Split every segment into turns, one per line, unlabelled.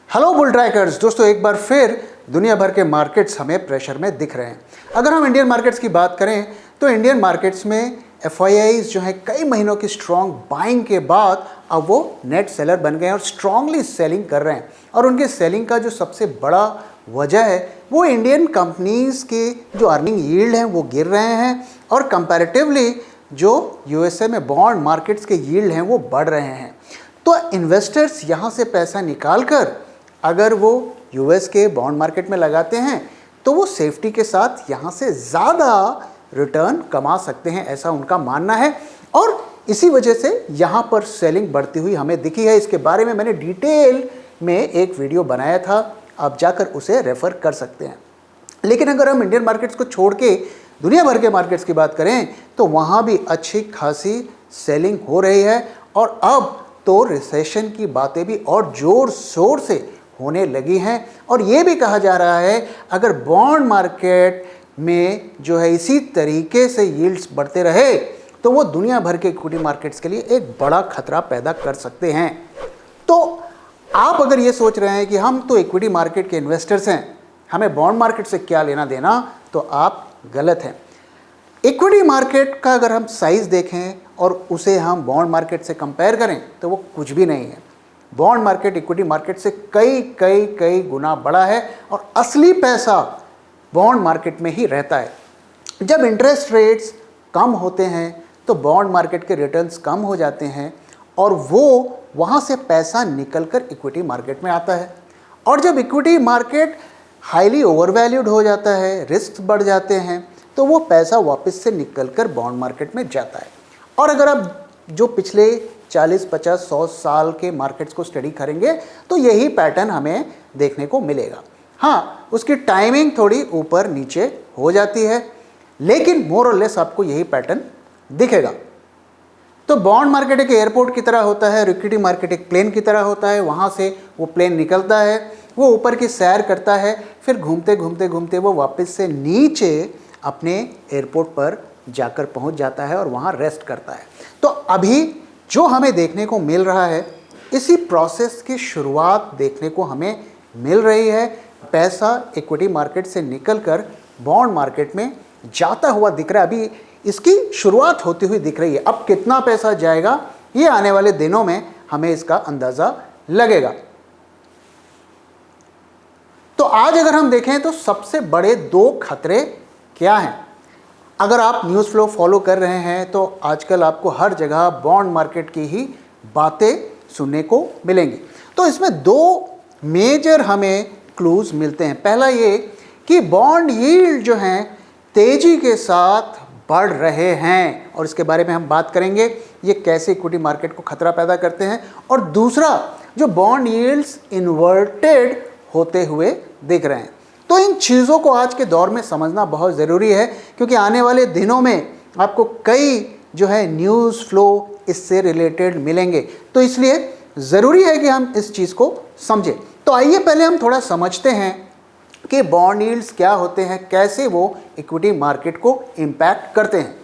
Hello bull trackers दोस्तों, एक बार फिर दुनिया भर के मार्केट्स हमें प्रेशर में दिख रहे हैं। अगर हम इंडियन मार्केट्स की बात करें तो इंडियन मार्केट्स में एफआईआईज जो है कई महीनों की स्ट्रॉन्ग बाइंग के बाद अब वो नेट सेलर बन गए हैं और स्ट्रांगली सेलिंग कर रहे हैं। और उनके सेलिंग का जो सबसे बड़ा वजह है वो इंडियन कंपनीज के जो अर्निंग यील्ड हैं वो गिर रहे हैं और कंपैरेटिवली जो यूएसए में बॉन्ड मार्केट्स के यील्ड हैं वो बढ़ रहे हैं। तो इन्वेस्टर्स यहाँ से पैसा निकाल कर अगर वो यूएस के बॉन्ड मार्केट में लगाते हैं तो वो सेफ्टी के साथ यहाँ से ज़्यादा रिटर्न कमा सकते हैं, ऐसा उनका मानना है। और इसी वजह से यहाँ पर सेलिंग बढ़ती हुई हमें दिखी है। इसके बारे में मैंने डिटेल में एक वीडियो बनाया था, आप जाकर उसे रेफ़र कर सकते हैं। लेकिन अगर हम इंडियन मार्केट्स को छोड़ के दुनिया भर के मार्केट्स की बात करें तो वहाँ भी अच्छी खासी सेलिंग हो रही है और अब तो रिसेशन की बातें भी और ज़ोर शोर से होने लगी हैं। और ये भी कहा जा रहा है अगर बॉन्ड मार्केट में जो है इसी तरीके से यील्ड्स बढ़ते रहे तो वो दुनिया भर के इक्विटी मार्केट्स के लिए एक बड़ा खतरा पैदा कर सकते हैं। तो आप अगर ये सोच रहे हैं कि हम तो इक्विटी मार्केट के इन्वेस्टर्स हैं, हमें बॉन्ड मार्केट से क्या लेना देना, तो आप गलत हैं। इक्विटी मार्केट का अगर हम साइज़ देखें और उसे हम बॉन्ड मार्केट से कंपेयर करें तो वो कुछ भी नहीं है। बॉन्ड मार्केट इक्विटी मार्केट से कई गुना बड़ा है और असली पैसा बॉन्ड मार्केट में ही रहता है। जब इंटरेस्ट रेट्स कम होते हैं तो बॉन्ड मार्केट के रिटर्न्स कम हो जाते हैं और वो वहाँ से पैसा निकलकर इक्विटी मार्केट में आता है। और जब इक्विटी मार्केट हाईली ओवरवैल्यूड हो जाता है, रिस्क बढ़ जाते हैं, तो वो पैसा वापस से निकलकर बॉन्ड मार्केट में जाता है। और अगर आप जो पिछले 40, 50, 100 साल के मार्केट्स को स्टडी करेंगे तो यही पैटर्न हमें देखने को मिलेगा। हाँ, उसकी टाइमिंग थोड़ी ऊपर नीचे हो जाती है, लेकिन मोर और लेस आपको यही पैटर्न दिखेगा। तो बॉन्ड मार्केट एक एयरपोर्ट की तरह होता है, इक्विटी मार्केट एक प्लेन की तरह होता है। वहाँ से वो प्लेन निकलता है, वो ऊपर की सैर करता है, फिर घूमते वो वापस से नीचे अपने एयरपोर्ट पर जाकर पहुँच जाता है और वहाँ रेस्ट करता है। तो अभी जो हमें देखने को मिल रहा है इसी प्रोसेस की शुरुआत देखने को हमें मिल रही है। पैसा इक्विटी मार्केट से निकलकर बॉन्ड मार्केट में जाता हुआ दिख रहा है, अभी इसकी शुरुआत होती हुई दिख रही है। अब कितना पैसा जाएगा ये आने वाले दिनों में हमें इसका अंदाज़ा लगेगा। तो आज अगर हम देखें तो सबसे बड़े दो खतरे क्या हैं। अगर आप न्यूज़ फ्लो फॉलो कर रहे हैं तो आजकल आपको हर जगह बॉन्ड मार्केट की ही बातें सुनने को मिलेंगी। तो इसमें दो मेजर हमें क्लूज़ मिलते हैं। पहला ये कि बॉन्ड यील्ड जो हैं तेज़ी के साथ बढ़ रहे हैं और इसके बारे में हम बात करेंगे, ये कैसे इक्विटी मार्केट को खतरा पैदा करते हैं। और दूसरा, जो बॉन्ड यील्ड्स इन्वर्टेड होते हुए दिख रहे हैं। तो इन चीज़ों को आज के दौर में समझना बहुत ज़रूरी है क्योंकि आने वाले दिनों में आपको कई जो है न्यूज़ फ्लो इससे रिलेटेड मिलेंगे। तो इसलिए ज़रूरी है कि हम इस चीज़ को समझें। तो आइए पहले हम थोड़ा समझते हैं कि बॉन्ड यील्ड्स क्या होते हैं, कैसे वो इक्विटी मार्केट को इम्पैक्ट करते हैं।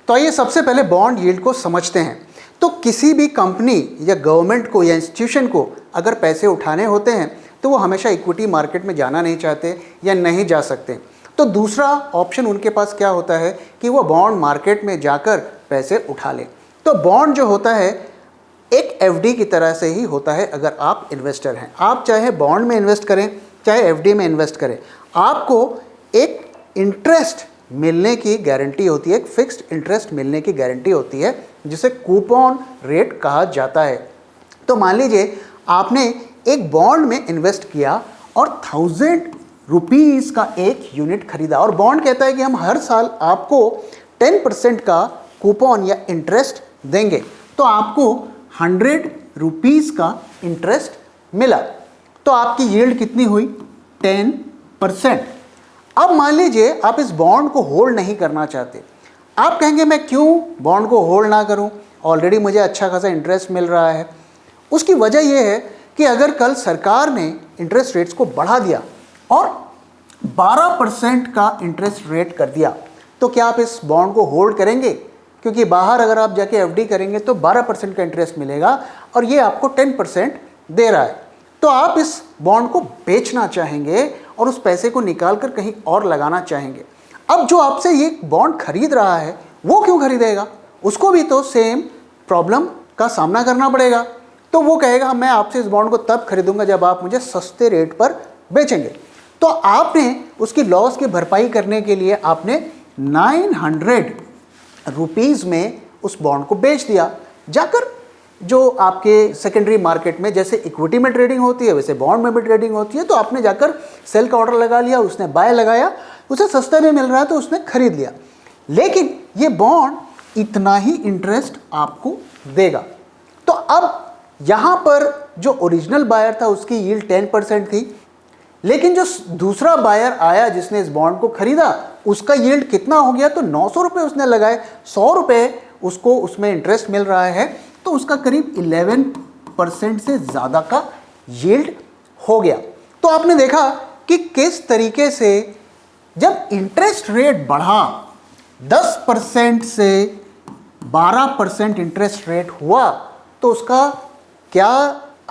तो आइए सबसे पहले बॉन्ड यील्ड को समझते हैं। तो किसी भी कंपनी या गवर्नमेंट को या इंस्टीट्यूशन को अगर पैसे उठाने होते हैं तो वो हमेशा इक्विटी मार्केट में जाना नहीं चाहते या नहीं जा सकते। तो दूसरा ऑप्शन उनके पास क्या होता है कि वो बॉन्ड मार्केट में जाकर पैसे उठा लें। तो बॉन्ड जो होता है एक एफडी की तरह से ही होता है। अगर आप इन्वेस्टर हैं, आप चाहे बॉन्ड में इन्वेस्ट करें चाहे एफडी में इन्वेस्ट करें, आपको एक इंटरेस्ट मिलने की गारंटी होती है, एक फिक्स्ड इंटरेस्ट मिलने की गारंटी होती है जिसे कूपन रेट कहा जाता है। तो मान लीजिए आपने एक बॉन्ड में इन्वेस्ट किया और 1000 रुपीज़ का एक यूनिट खरीदा और बॉन्ड कहता है कि हम हर साल आपको 10% का कूपन या इंटरेस्ट देंगे। तो आपको 100 रुपीज़ का इंटरेस्ट मिला, तो आपकी यील्ड कितनी हुई? 10%। अब मान लीजिए आप इस बॉन्ड को होल्ड नहीं करना चाहते। आप कहेंगे मैं क्यों बॉन्ड को होल्ड ना करूं, ऑलरेडी मुझे अच्छा खासा इंटरेस्ट मिल रहा है। उसकी वजह यह है कि अगर कल सरकार ने इंटरेस्ट रेट्स को बढ़ा दिया और 12% का इंटरेस्ट रेट कर दिया तो क्या आप इस बॉन्ड को होल्ड करेंगे? क्योंकि बाहर अगर आप जाके एफडी करेंगे तो 12% का इंटरेस्ट मिलेगा और ये आपको 10% दे रहा है। तो आप इस बॉन्ड को बेचना चाहेंगे और उस पैसे को निकाल कर कहीं और लगाना चाहेंगे। अब जो आपसे ये बॉन्ड खरीद रहा है वो क्यों खरीदेगा? उसको भी तो सेम प्रॉब्लम का सामना करना पड़ेगा। तो वो कहेगा मैं आपसे इस बॉन्ड को तब खरीदूंगा जब आप मुझे सस्ते रेट पर बेचेंगे। तो आपने उसकी लॉस की भरपाई करने के लिए आपने 900 रुपीज़ में उस बॉन्ड को बेच दिया। जाकर जो आपके सेकेंडरी मार्केट में जैसे इक्विटी में ट्रेडिंग होती है वैसे बॉन्ड में भी ट्रेडिंग होती है, तो आपने जाकर सेल का ऑर्डर लगा लिया, उसने बाय लगाया, उसे सस्ते में मिल रहा है तो उसने खरीद लिया। लेकिन ये बॉन्ड इतना ही इंटरेस्ट आपको देगा। तो अब यहाँ पर जो ओरिजिनल बायर था उसकी यील्ड 10% थी, लेकिन जो दूसरा बायर आया जिसने इस बॉन्ड को खरीदा उसका यील्ड कितना हो गया? तो 900 रुपये उसने लगाए, 100 रुपये उसको उसमें इंटरेस्ट मिल रहा है, तो उसका करीब 11% से ज़्यादा का यील्ड हो गया। तो आपने देखा कि किस तरीके से जब इंटरेस्ट रेट बढ़ा 10% से 12% इंटरेस्ट रेट हुआ तो उसका क्या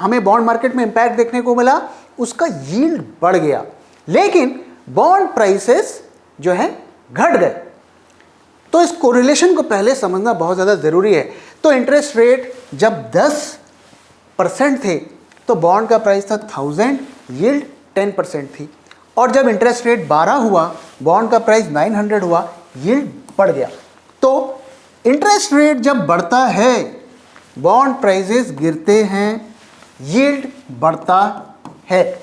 हमें बॉन्ड मार्केट में इंपैक्ट देखने को मिला? उसका यील्ड बढ़ गया, लेकिन बॉन्ड प्राइसेस जो है घट गए। तो इस कोरिलेशन को पहले समझना बहुत ज़्यादा ज़रूरी है। तो इंटरेस्ट रेट जब 10% थे तो बॉन्ड का प्राइस था 1000, यील्ड 10% थी, और जब इंटरेस्ट रेट 12 हुआ बॉन्ड का प्राइस 900 हुआ, यील्ड बढ़ गया। तो इंटरेस्ट रेट जब बढ़ता है बॉन्ड प्राइसेस गिरते हैं, यील्ड बढ़ता है,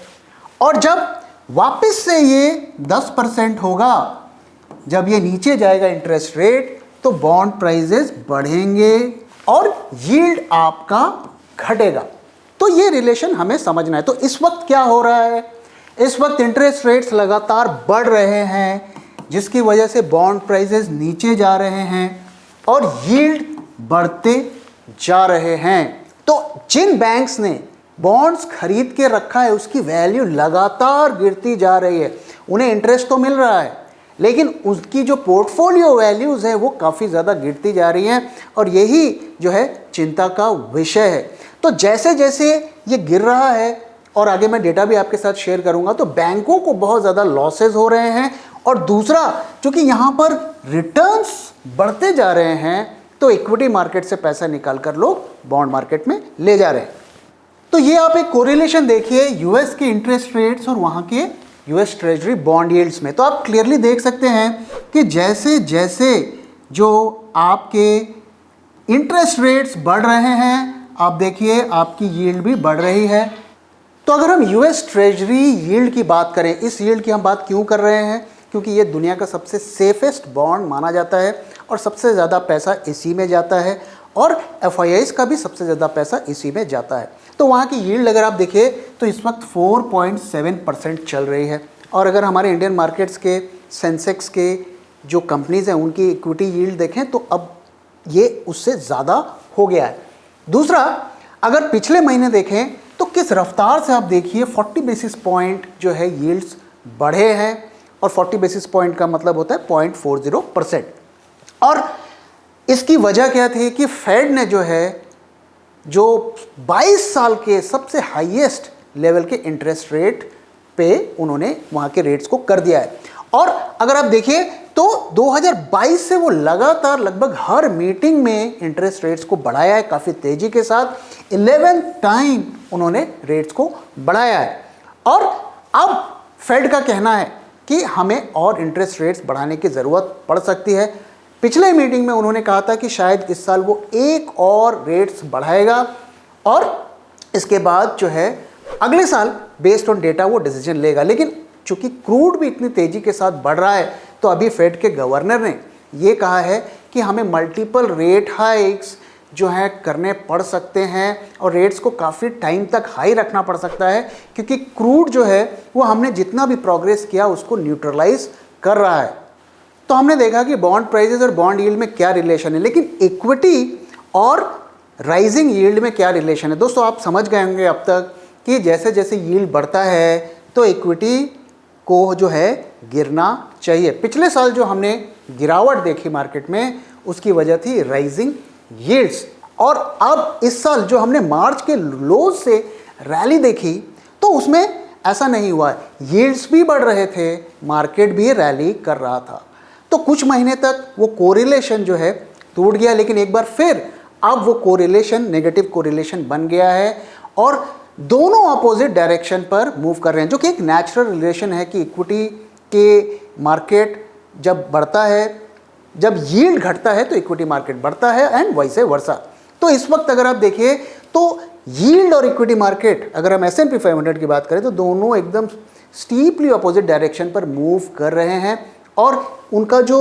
और जब वापस से ये 10% होगा, जब ये नीचे जाएगा इंटरेस्ट रेट, तो बॉन्ड प्राइसेस बढ़ेंगे और यील्ड आपका घटेगा। तो ये रिलेशन हमें समझना है। तो इस वक्त क्या हो रहा है? इस वक्त इंटरेस्ट रेट्स लगातार बढ़ रहे हैं, जिसकी वजह से बॉन्ड प्राइसेस नीचे जा रहे हैं और यील्ड बढ़ते जा रहे हैं। तो जिन बैंक्स ने बॉन्ड्स खरीद के रखा है उसकी वैल्यू लगातार गिरती जा रही है। उन्हें इंटरेस्ट तो मिल रहा है, लेकिन उसकी जो पोर्टफोलियो वैल्यूज़ है वो काफ़ी ज़्यादा गिरती जा रही हैं, और यही जो है चिंता का विषय है। तो जैसे जैसे ये गिर रहा है, और आगे मैं डेटा भी आपके साथ शेयर करूंगा, तो बैंकों को बहुत ज़्यादा लॉसेज हो रहे हैं, और दूसरा चूँकि यहाँ पर रिटर्न्स बढ़ते जा रहे हैं तो इक्विटी मार्केट से पैसा निकाल कर लोग बॉन्ड मार्केट में ले जा रहे हैं। तो ये आप एक कोरिलेशन देखिए यूएस के इंटरेस्ट रेट्स और वहाँ के यूएस ट्रेजरी बॉन्ड यील्ड्स में। तो आप क्लियरली देख सकते हैं कि जैसे जैसे जो आपके इंटरेस्ट रेट्स बढ़ रहे हैं, आप देखिए आपकी यील्ड भी बढ़ रही है। तो अगर हम यूएस ट्रेजरी यील्ड की बात करें, इस यील्ड की हम बात क्यों कर रहे हैं? क्योंकि ये दुनिया का सबसे सेफेस्ट बॉन्ड माना जाता है और सबसे ज़्यादा पैसा इसी में जाता है, और एफआईआईज़ का भी सबसे ज़्यादा पैसा इसी में जाता है। तो वहाँ की यील्ड अगर आप देखिए तो इस वक्त 4.7% चल रही है, और अगर हमारे इंडियन मार्केट्स के सेंसेक्स के जो कंपनीज़ हैं उनकी इक्विटी यील्ड देखें तो अब ये उससे ज़्यादा हो गया है। दूसरा, अगर पिछले महीने देखें तो किस रफ्तार से आप देखिए 40 बेसिस पॉइंट जो है यील्ड्स बढ़े हैं, और 40 बेसिस पॉइंट का मतलब होता है 0.40%। और इसकी वजह क्या थी कि फेड ने जो 22 साल के सबसे हाईएस्ट लेवल के इंटरेस्ट रेट पे उन्होंने वहाँ के रेट्स को कर दिया है। और अगर आप देखिए तो 2022 से वो लगातार लगभग हर मीटिंग में इंटरेस्ट रेट्स को बढ़ाया है काफ़ी तेज़ी के साथ। 11th टाइम उन्होंने रेट्स को बढ़ाया है, और अब फेड का कहना है कि हमें और इंटरेस्ट रेट्स बढ़ाने की ज़रूरत पड़ सकती है। पिछले मीटिंग में उन्होंने कहा था कि शायद इस साल वो एक और रेट्स बढ़ाएगा, और इसके बाद जो है अगले साल बेस्ड ऑन डेटा वो डिसीजन लेगा। लेकिन चूंकि क्रूड भी इतनी तेज़ी के साथ बढ़ रहा है, तो अभी फेड के गवर्नर ने ये कहा है कि हमें मल्टीपल रेट हाइक्स जो है करने पड़ सकते हैं, और रेट्स को काफ़ी टाइम तक हाई रखना पड़ सकता है, क्योंकि क्रूड जो है वो हमने जितना भी प्रोग्रेस किया उसको न्यूट्रलाइज कर रहा है। तो हमने देखा कि बॉन्ड प्राइसेस और बॉन्ड यील्ड में क्या रिलेशन है, लेकिन इक्विटी और राइजिंग यील्ड में क्या रिलेशन है? दोस्तों आप समझ गए होंगे अब तक कि जैसे जैसे यील्ड बढ़ता है तो इक्विटी को जो है गिरना चाहिए। पिछले साल जो हमने गिरावट देखी मार्केट में उसकी वजह थी राइजिंग यील्ड्स, और अब इस साल जो हमने मार्च के लोज से रैली देखी तो उसमें ऐसा नहीं हुआ, यील्ड्स भी बढ़ रहे थे, मार्केट भी रैली कर रहा था। तो कुछ महीने तक वो कोरिलेशन जो है टूट गया, लेकिन एक बार फिर अब वो कोरिलेशन नेगेटिव कोरिलेशन बन गया है और दोनों अपोजिट डायरेक्शन पर मूव कर रहे हैं, जो कि एक नेचुरल रिलेशन है कि इक्विटी के मार्केट जब बढ़ता है, जब यील्ड घटता है तो इक्विटी मार्केट बढ़ता है एंड वैसे वर्सा। तो इस वक्त अगर आप देखिए तो यील्ड और इक्विटी मार्केट, अगर हम S&P 500 की बात करें तो दोनों एकदम स्टीपली अपोजिट डायरेक्शन पर मूव कर रहे हैं और उनका जो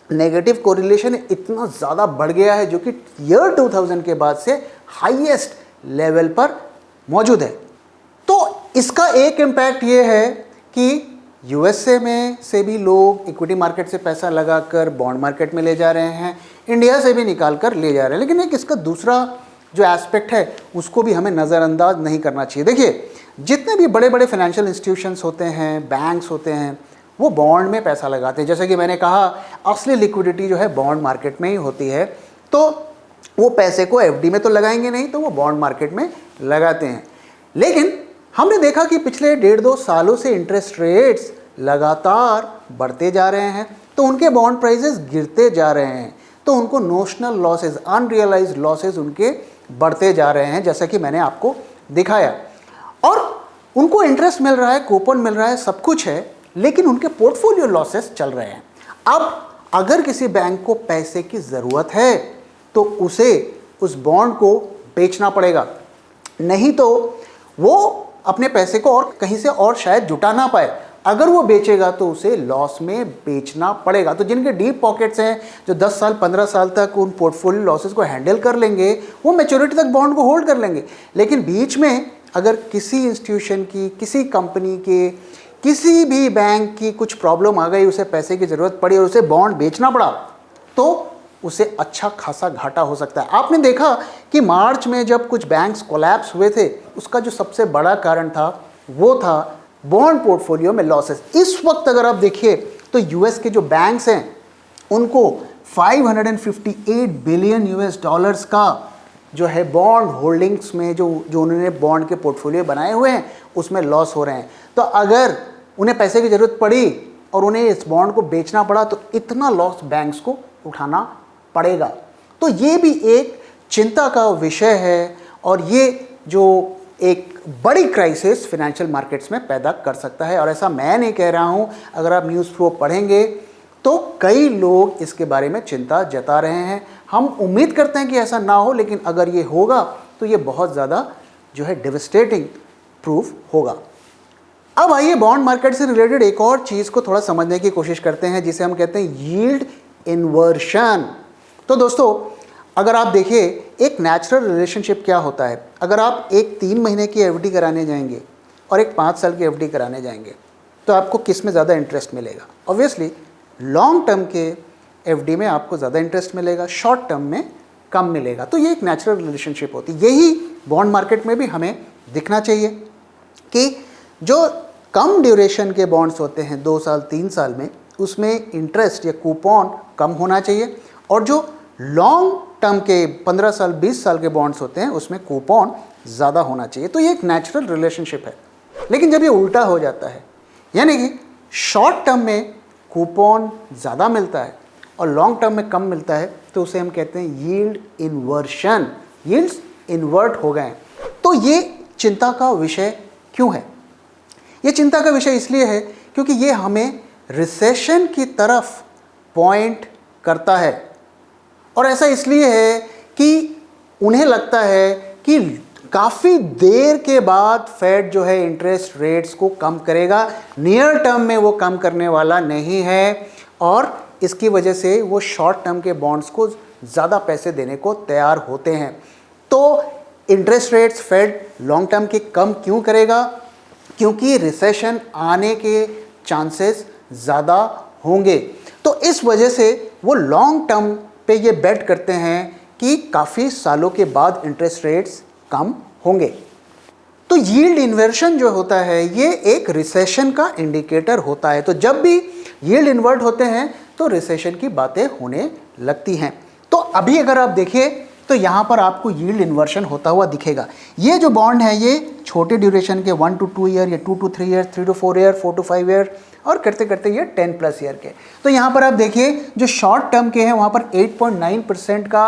नेगेटिव कोरिलेशन इतना ज़्यादा बढ़ गया है, जो कि ईयर 2000 के बाद से हाईएस्ट लेवल पर मौजूद है। तो इसका एक इम्पैक्ट ये है कि USA में से भी लोग इक्विटी मार्केट से पैसा लगाकर बॉन्ड मार्केट में ले जा रहे हैं, इंडिया से भी निकाल कर ले जा रहे हैं। लेकिन एक इसका दूसरा जो एस्पेक्ट है उसको भी हमें नज़रअंदाज नहीं करना चाहिए। देखिए, जितने भी बड़े बड़े फाइनेंशियल इंस्टीट्यूशंस होते हैं, बैंक्स होते हैं, वो बॉन्ड में पैसा लगाते हैं। जैसे कि मैंने कहा, असली लिक्विडिटी जो है बॉन्ड मार्केट में ही होती है। तो वो पैसे को FD में तो लगाएंगे नहीं, तो वो बॉन्ड मार्केट में लगाते हैं। लेकिन हमने देखा कि पिछले 1.5-2 सालों से इंटरेस्ट रेट्स लगातार बढ़ते जा रहे हैं, तो उनके बॉन्ड प्राइसेस गिरते जा रहे हैं, तो उनको नोशनल लॉसेस, अनरियलाइज्ड लॉसेस उनके बढ़ते जा रहे हैं, जैसा कि मैंने आपको दिखाया। और उनको इंटरेस्ट मिल रहा है, कूपन मिल रहा है, सब कुछ है, लेकिन उनके पोर्टफोलियो लॉसेस चल रहे हैं। अब अगर किसी बैंक को पैसे की ज़रूरत है तो उसे उस बॉन्ड को बेचना पड़ेगा, नहीं तो वो अपने पैसे को और कहीं से और शायद जुटा ना पाए। अगर वो बेचेगा तो उसे लॉस में बेचना पड़ेगा। तो जिनके डीप पॉकेट्स हैं, जो 10 साल 15 साल तक उन पोर्टफोलियो लॉसेस को हैंडल कर लेंगे, वो मैच्योरिटी तक बॉन्ड को होल्ड कर लेंगे। लेकिन बीच में अगर किसी इंस्टीट्यूशन की, किसी कंपनी के, किसी भी बैंक की कुछ प्रॉब्लम आ गई, उसे पैसे की ज़रूरत पड़ी और उसे बॉन्ड बेचना पड़ा, तो उसे अच्छा खासा घाटा हो सकता है। आपने देखा कि मार्च में जब कुछ बैंक्स कोलैप्स हुए थे, उसका जो सबसे बड़ा कारण था वो था बॉन्ड पोर्टफोलियो में लॉसेस। इस वक्त अगर आप देखिए तो US के जो बैंक्स हैं उनको 558 बिलियन US डॉलर्स का जो है बॉन्ड होल्डिंग्स में जो उन्होंने बॉन्ड के पोर्टफोलियो बनाए हुए हैं उसमें लॉस हो रहे हैं। तो अगर उन्हें पैसे की ज़रूरत पड़ी और उन्हें इस बॉन्ड को बेचना पड़ा तो इतना लॉस बैंक्स को उठाना पड़ेगा। तो ये भी एक चिंता का विषय है और ये जो एक बड़ी क्राइसिस फाइनेंशियल मार्केट्स में पैदा कर सकता है। और ऐसा मैं नहीं कह रहा हूँ, अगर आप न्यूज़ फ्लो पढ़ेंगे तो कई लोग इसके बारे में चिंता जता रहे हैं। हम उम्मीद करते हैं कि ऐसा ना हो, लेकिन अगर ये होगा तो ये बहुत ज़्यादा जो है डेविस्टेटिंग प्रूफ होगा। अब आइए बॉन्ड मार्केट से रिलेटेड एक और चीज़ को थोड़ा समझने की कोशिश करते हैं, जिसे हम कहते हैं यील्ड इन्वर्शन। तो दोस्तों, अगर आप देखिए एक नेचुरल रिलेशनशिप क्या होता है, अगर आप एक 3 महीने की FD कराने जाएंगे और एक 5 साल की FD कराने जाएंगे तो आपको किस में ज़्यादा इंटरेस्ट मिलेगा? ऑब्वियसली लॉन्ग टर्म के FD में आपको ज़्यादा इंटरेस्ट मिलेगा, शॉर्ट टर्म में कम मिलेगा। तो ये एक नेचुरल रिलेशनशिप होती है। यही बॉन्ड मार्केट में भी हमें दिखना चाहिए कि जो कम ड्यूरेशन के बॉन्ड्स होते हैं 2 साल 3 साल में, उसमें इंटरेस्ट या कूपन कम होना चाहिए, और जो लॉन्ग टर्म के 15 साल 20 साल के बॉन्ड्स होते हैं उसमें कूपन ज़्यादा होना चाहिए। तो ये एक नेचुरल रिलेशनशिप है। लेकिन जब ये उल्टा हो जाता है, यानी कि शॉर्ट टर्म में कूपन ज़्यादा मिलता है और लॉन्ग टर्म में कम मिलता है, तो उसे हम कहते हैं यील्ड इन्वर्शन। यील्ड्स इन्वर्ट हो गए। तो ये चिंता का विषय क्यों है? ये चिंता का विषय इसलिए है क्योंकि ये हमें रिसेशन की तरफ पॉइंट करता है। और ऐसा इसलिए है कि उन्हें लगता है कि काफ़ी देर के बाद फेड जो है इंटरेस्ट रेट्स को कम करेगा, नियर टर्म में वो कम करने वाला नहीं है, और इसकी वजह से वो शॉर्ट टर्म के बॉन्ड्स को ज़्यादा पैसे देने को तैयार होते हैं। तो interest rates Fed long term के कम क्यों करेगा? क्योंकि रिसेशन आने के चांसेस ज़्यादा होंगे। तो इस वजह से वो लॉन्ग टर्म पे ये बेट करते हैं कि काफ़ी सालों के बाद इंटरेस्ट रेट्स कम होंगे। तो यील्ड इन्वर्शन जो होता है ये एक रिसेशन का इंडिकेटर होता है। तो जब भी यील्ड इन्वर्ट होते हैं तो रिसेशन की बातें होने लगती हैं। तो अभी अगर आप देखिए तो यहाँ पर आपको यील्ड इन्वर्शन होता हुआ दिखेगा। ये जो बॉन्ड है ये छोटे ड्यूरेशन के 1 to 2 ईयर या 2 to 3 year, 3 to 4 year, 4 to 5 year और करते करते ये 10+ ईयर के। तो यहाँ पर आप देखिए जो शॉर्ट टर्म के हैं वहाँ पर 8.9% का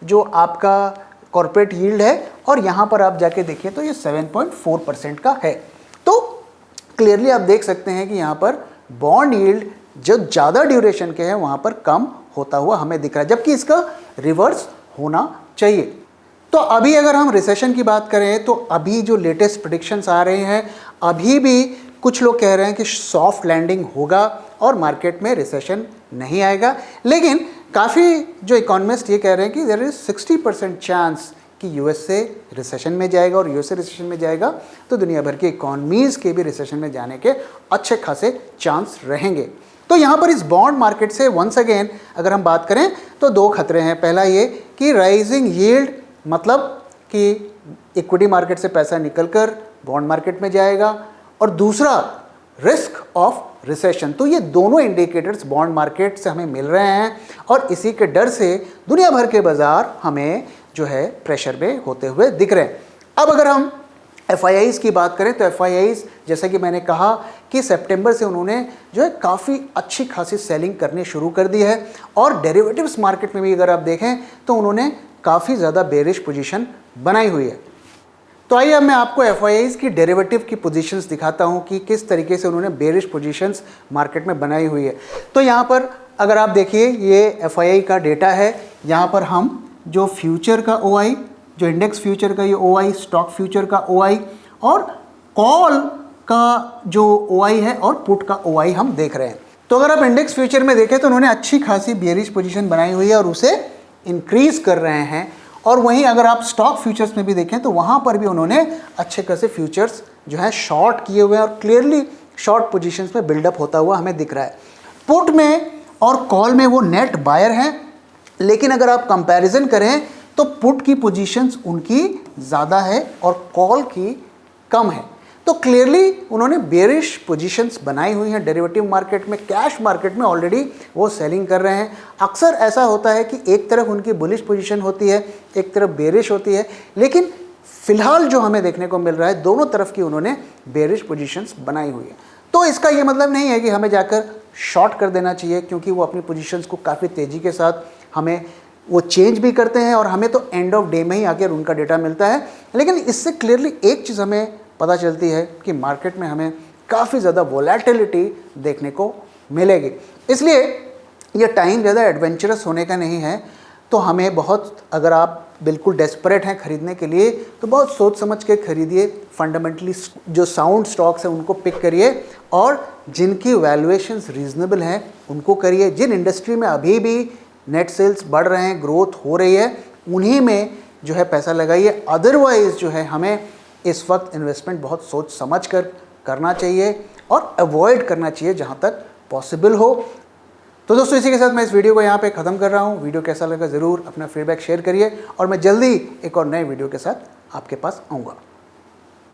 जो आपका कॉर्पोरेट यील्ड है और यहाँ पर आप जाके देखिए तो ये 7.4% का है। तो क्लियरली आप देख सकते हैं कि यहाँ पर बॉन्ड यील्ड जो ज़्यादा ड्यूरेशन के हैं वहाँ पर कम होता हुआ हमें दिख रहा है, जबकि इसका रिवर्स होना चाहिए। तो अभी अगर हम रिसेशन की बात करें तो अभी जो लेटेस्ट प्रेडिक्शंस आ रहे हैं, अभी भी कुछ लोग कह रहे हैं कि सॉफ्ट लैंडिंग होगा और मार्केट में रिसेशन नहीं आएगा, लेकिन काफ़ी जो इकोनॉमिस्ट ये कह रहे हैं कि देयर इज 60% चांस कि यूएसए रिसेशन में जाएगा और यूएसए रिसेशन में जाएगा तो दुनिया भर की इकोनॉमीज़ के भी रिसेशन में जाने के अच्छे खासे चांस रहेंगे। तो यहाँ पर इस बॉन्ड मार्केट से वंस अगेन अगर हम बात करें तो दो खतरे हैं। पहला ये कि राइजिंग यील्ड मतलब कि इक्विटी मार्केट से पैसा निकलकर बॉन्ड मार्केट में जाएगा, और दूसरा रिस्क ऑफ रिसेशन। तो ये दोनों इंडिकेटर्स बॉन्ड मार्केट से हमें मिल रहे हैं और इसी के डर से दुनिया भर के बाजार हमें जो है प्रेशर में होते हुए दिख रहे हैं। अब अगर हम FIIs की बात करें तो FIIs जैसा कि मैंने कहा कि सितंबर से उन्होंने जो है काफ़ी अच्छी खासी सेलिंग करनी शुरू कर दी है और डेरिवेटिव्स मार्केट में भी अगर आप देखें तो उन्होंने काफ़ी ज़्यादा बेरिश पोजीशन बनाई हुई है। तो आइए अब मैं आपको FIIs की डेरिवेटिव की पोजीशंस दिखाता हूं कि किस तरीके से उन्होंने बेरिश पोजीशंस मार्केट में बनाई हुई है। तो यहाँ पर अगर आप देखिए ये FII का डेटा है, यहाँ पर हम जो फ्यूचर का OI, जो इंडेक्स फ्यूचर का ये OI, स्टॉक फ्यूचर का OI और कॉल का जो OI है और पुट का OI हम देख रहे हैं। तो अगर आप इंडेक्स फ्यूचर में देखें तो उन्होंने अच्छी खासी बेरिश पोजीशन बनाई हुई है और उसे इंक्रीज कर रहे हैं, और वहीं अगर आप स्टॉक फ्यूचर्स में भी देखें तो वहाँ पर भी उन्होंने अच्छे खासे फ्यूचर्स जो है शॉर्ट किए हुए हैं और क्लियरली शॉर्ट पोजीशंस में बिल्डअप होता हुआ हमें दिख रहा है। पुट में और कॉल में वो नेट बायर हैं, लेकिन अगर आप कंपैरिजन करें तो पुट की पोजीशंस उनकी ज़्यादा है और कॉल की कम है। तो क्लियरली उन्होंने बेरिश पोजीशंस बनाई हुई हैं डेरिवेटिव मार्केट में। कैश मार्केट में ऑलरेडी वो सेलिंग कर रहे हैं। अक्सर ऐसा होता है कि एक तरफ उनकी बुलिश पोजीशन होती है, एक तरफ बेरिश होती है, लेकिन फिलहाल जो हमें देखने को मिल रहा है दोनों तरफ की उन्होंने बेरिश पोजीशंस बनाई हुई है। तो इसका ये मतलब नहीं है कि हमें जाकर शॉर्ट कर देना चाहिए, क्योंकि वो अपनी पोजीशंस को काफ़ी तेज़ी के साथ हमें वो चेंज भी करते हैं और हमें तो एंड ऑफ डे में ही आकर उनका डेटा मिलता है। लेकिन इससे क्लियरली एक चीज़ हमें पता चलती है कि मार्केट में हमें काफ़ी ज़्यादा वोलेटिलिटी देखने को मिलेगी। इसलिए ये टाइम ज़्यादा एडवेंचरस होने का नहीं है। तो हमें बहुत, अगर आप बिल्कुल डेस्परेट हैं खरीदने के लिए तो बहुत सोच समझ के खरीदिए। फंडामेंटली जो साउंड स्टॉक्स हैं उनको पिक करिए और जिनकी वैल्यूएशंस रीजनेबल हैं उनको करिए। जिन इंडस्ट्री में अभी भी नेट सेल्स बढ़ रहे हैं, ग्रोथ हो रही है, उन्हीं में जो है पैसा लगाइए। अदरवाइज़ जो है हमें इस वक्त इन्वेस्टमेंट बहुत सोच समझ कर करना चाहिए और अवॉइड करना चाहिए जहाँ तक पॉसिबल हो। तो दोस्तों इसी के साथ मैं इस वीडियो को यहाँ पे ख़त्म कर रहा हूँ। वीडियो कैसा लगा ज़रूर अपना फीडबैक शेयर करिए और मैं जल्दी एक और नए वीडियो के साथ आपके पास आऊँगा।